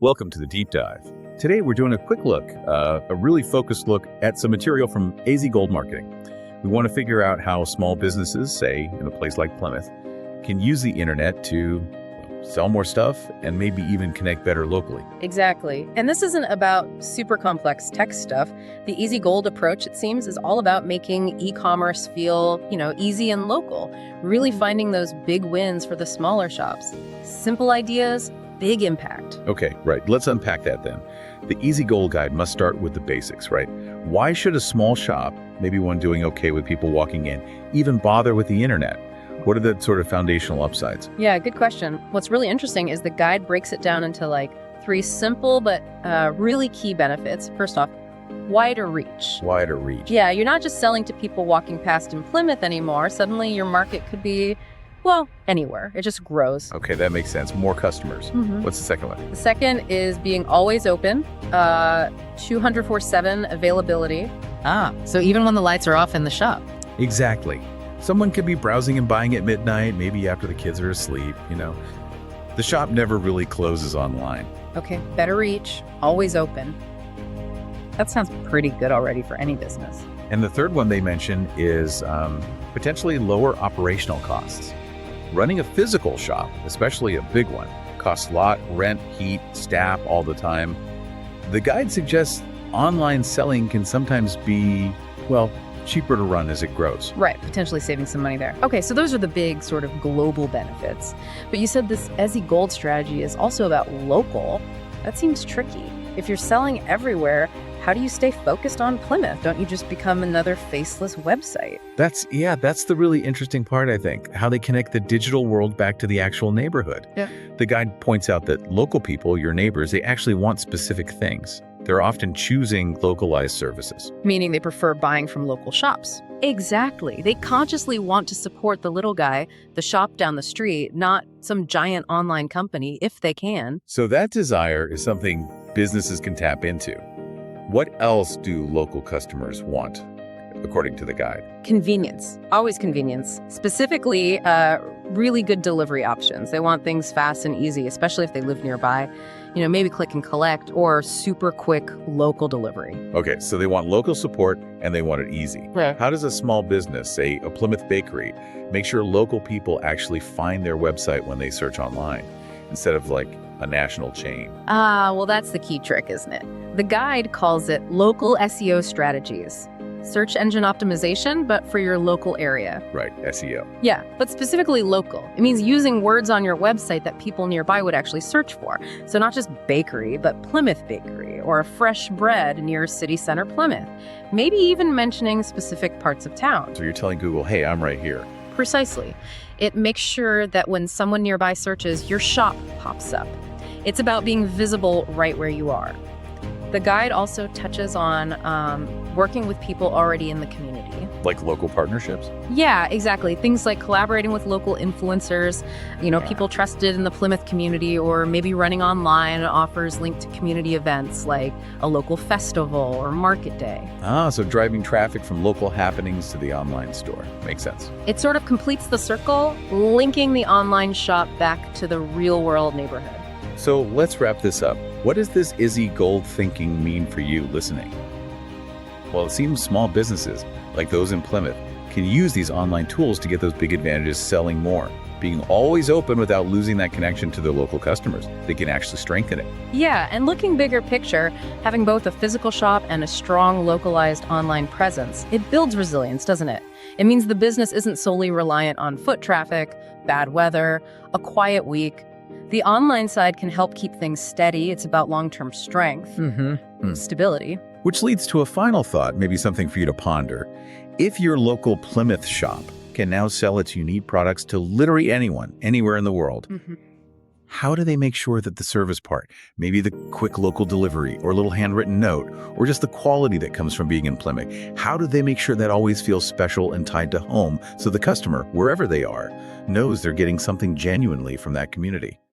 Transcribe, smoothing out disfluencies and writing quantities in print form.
Welcome to the deep dive. Today we're doing a quick look, a really focused look at some material from AZ Gold Marketing. We want to figure out how small businesses, say in a place like Plymouth, can use the internet to sell more stuff and maybe even connect better locally. Exactly. And this isn't about super complex tech stuff. The Easy Gold approach, it seems, is all about making e-commerce feel, easy and local, really finding those big wins for the smaller shops. Simple ideas, big impact. Okay, right. Let's unpack that then. The Easy Gold Guide must start with the basics, right? Why should a small shop, maybe one doing okay with people walking in, even bother with the internet? What are the sort of foundational upsides? Yeah, good question. What's really interesting is the guide breaks it down into three simple but really key benefits. First off, wider reach. Wider reach. Yeah, you're not just selling to people walking past in Plymouth anymore. Suddenly your market could be, anywhere. It just grows. Okay, that makes sense. More customers. What's the second one? The second is being always open, 204/7 availability. So even when the lights are off in the shop. Exactly. Someone could be browsing and buying at midnight, maybe after the kids are asleep, The shop never really closes online. Okay, better reach, always open. That sounds pretty good already for any business. And the third one they mention is potentially lower operational costs. Running a physical shop, especially a big one, costs a lot: rent, heat, staff all the time. The guide suggests online selling can sometimes be, cheaper to run as it grows. Right, potentially saving some money there. Okay, so those are the big sort of global benefits. But you said this ESI Gold strategy is also about local. That seems tricky. If you're selling everywhere, how do you stay focused on Plymouth? Don't you just become another faceless website? That's the really interesting part, I think, how they connect the digital world back to the actual neighborhood. Yeah. The guide points out that local people, your neighbors, they actually want specific things. They're often choosing localized services. Meaning they prefer buying from local shops. Exactly. They consciously want to support the little guy, the shop down the street, not some giant online company, if they can. So that desire is something businesses can tap into. What else do local customers want, according to the guide? Convenience. Always convenience. Specifically, really good delivery options. They want things fast and easy, especially if they live nearby. Maybe click and collect or super quick local delivery. Okay, so they want local support and they want it easy. Right. How does a small business, say a Plymouth bakery, make sure local people actually find their website when they search online, instead of a national chain? That's the key trick, isn't it? The guide calls it Local SEO strategies. Search Engine Optimization, but for your local area. Right, SEO. Yeah, but specifically local. It means using words on your website that people nearby would actually search for. So not just bakery, but Plymouth Bakery or fresh bread near City Center Plymouth. Maybe even mentioning specific parts of town. So you're telling Google, hey, I'm right here. Precisely. It makes sure that when someone nearby searches, your shop pops up. It's about being visible right where you are. The guide also touches on working with people already in the community. Like local partnerships? Yeah, exactly. Things like collaborating with local influencers, people trusted in the Plymouth community, or maybe running online offers linked to community events like a local festival or market day. So driving traffic from local happenings to the online store. Makes sense. It sort of completes the circle, linking the online shop back to the real-world neighborhood. So let's wrap this up. What does this Easy Gold thinking mean for you listening? Well, it seems small businesses, like those in Plymouth, can use these online tools to get those big advantages selling more. Being always open without losing that connection to their local customers. They can actually strengthen it. Yeah, and looking bigger picture, having both a physical shop and a strong localized online presence, it builds resilience, doesn't it? It means the business isn't solely reliant on foot traffic, bad weather, a quiet week. The online side can help keep things steady. It's about long-term strength, stability. Which leads to a final thought, maybe something for you to ponder. If your local Plymouth shop can now sell its unique products to literally anyone, anywhere in the world, how do they make sure that the service part, maybe the quick local delivery or a little handwritten note, or just the quality that comes from being in Plymouth, how do they make sure that always feels special and tied to home so the customer, wherever they are, knows they're getting something genuinely from that community?